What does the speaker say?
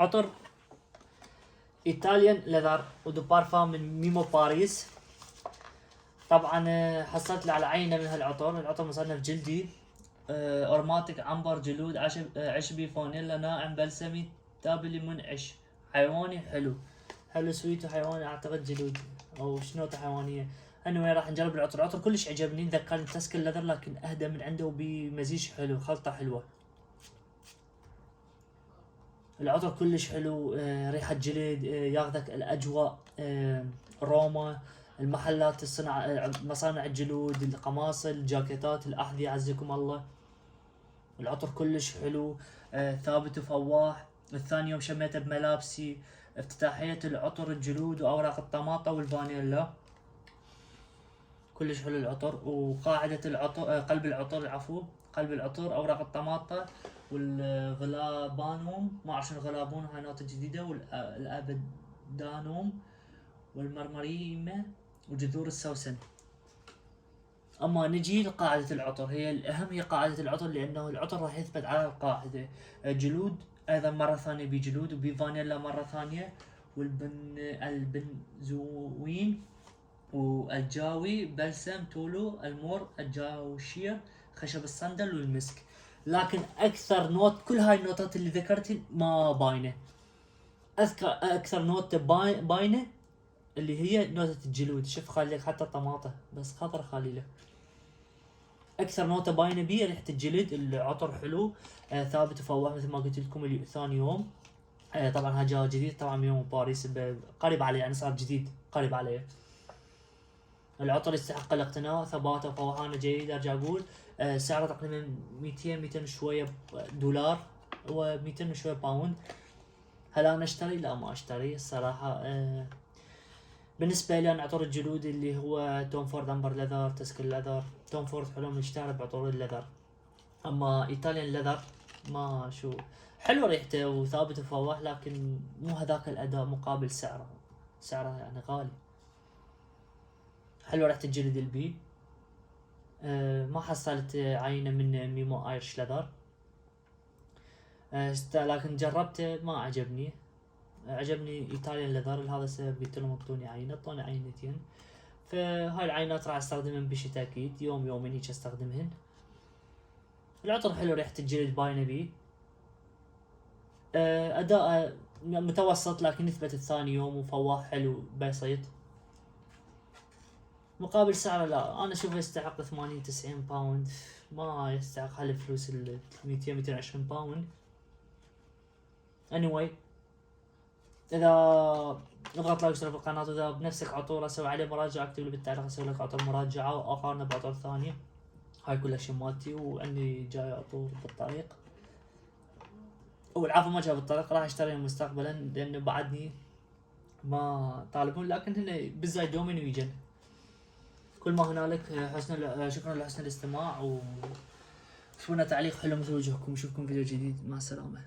عطر ايطاليان ليذر ودو بارفان من ميمو باريس. طبعا حصلت لي على عينه من هالعطر. العطر مصنف جلدي، اورماتيك، عنبر، جلود، عشبي، فانيلا، ناعم، بلسمي، تابلي، منعش، حيواني، حلو سويت وحيواني، اعتقد جلود او شنوطه حيوانيه. انا وين راح نجرب العطر. العطر كلش عجبني، ذكرني بتسكن لذر لكن اهدى من عنده وبمزيج حلو، خلطه حلوه. العطر كلش حلو، ريحة جلد، ياخذك الأجواء، روما، المحلات الصناعة، مصانع الجلود، القماصل، الجاكيتات، الأحذية، عزكم الله. العطر كلش حلو، ثابت وفواح. الثاني يوم شميته بملابسي. افتتاحية العطر الجلود وأوراق الطماطة والفانيلا. كلش حلو العطر. وقاعدة العطر، قلب العطر، العفو، قلب العطر أوراق الطماطة والغلابانوم، ما اعرف شنو الغلابون، هاي نوتة جديدة، والابدانوم والمرمريمة وجذور السوسن. اما نجي لقاعدة العطر، هي الاهم، هي قاعدة العطر، لانه العطر راح يثبت على القاعدة. جلود ايضا مرة ثانية بجلود وبفانيلا مرة ثانية، البنزوين والجاوي، بلسم، تولو، المور، الجاوشير، خشب الصندل والمسك. لكن اكثر نوت، كل هاي النوتات اللي ذكرتها ما باينه. اكثر نوت باينه اللي هي نوتة الجلود. شوف خالي لك حتى الطماطة بس خضرة خالي لك. اكثر نوتة باينه بيه ريحة الجلد. العطر حلو، ثابت وفواح مثل ما قلت لكم. ثاني يوم، طبعا جاء جديد طبعا من يوم باريس، قريب عليه يعني، صار جديد قريب عليه. العطر يستحق الاقتناء، ثباته وفوحانه جيد. ارجع اقول سعره تقريبا 200 شويه دولار و200 وشويه باوند. هل انا اشتري؟ لا ما اشتري الصراحه. بالنسبه لي انا عطر الجلود اللي هو توم فورد امبر ليذر، تسكن ليذر. توم فورد حلو نشتغل بعطور الليذر. اما ايطاليان ليذر ما شو، حلو ريحته وثابت وفواح، لكن مو هذاك الاداء مقابل سعره يعني غالي. حلوة ريحة الجلد البي. ما حصلت عينة من ميمو ايرش ليذر، لكن جربته ما عجبني. عجبني ايطاليان ليذر، لهذا السبب قلت لهم اعطوني عينة. اعطوني عينتين. فهاي العينات راح استخدمهن بشتاء اكيد، يوم يومين هيك استخدمهن. العطر حلو، ريحة الجلد باينة بيه. اداء متوسط، لكن يثبت الثاني يوم وفواح حلو بسيط. مقابل سعره لا، انا اشوفه يستحق 80 90 باوند، ما يستحق هالفلوس ال 200 220 باوند. anyway، اذا اضغط لايك واشترك بالقناة، واذا بنفسك عطور اسوي عليه مراجعة اكتب لي بالتعليق اسوي لك عطور مراجعة واقارنه بعطور ثانية. هاي كلها شماتي، وعندي جاي عطور بالطريق، او العفو ما جاي بالطريق، راح اشتريهم مستقبلا لانه بعدني ما طالبون، لكن هن بالزايد يومين ويجن. كل ما هنالك شكرا لحسن الاستماع، وشوفونا تعليق حلو مثل وجهكم. نشوفكم فيديو جديد، مع السلامة.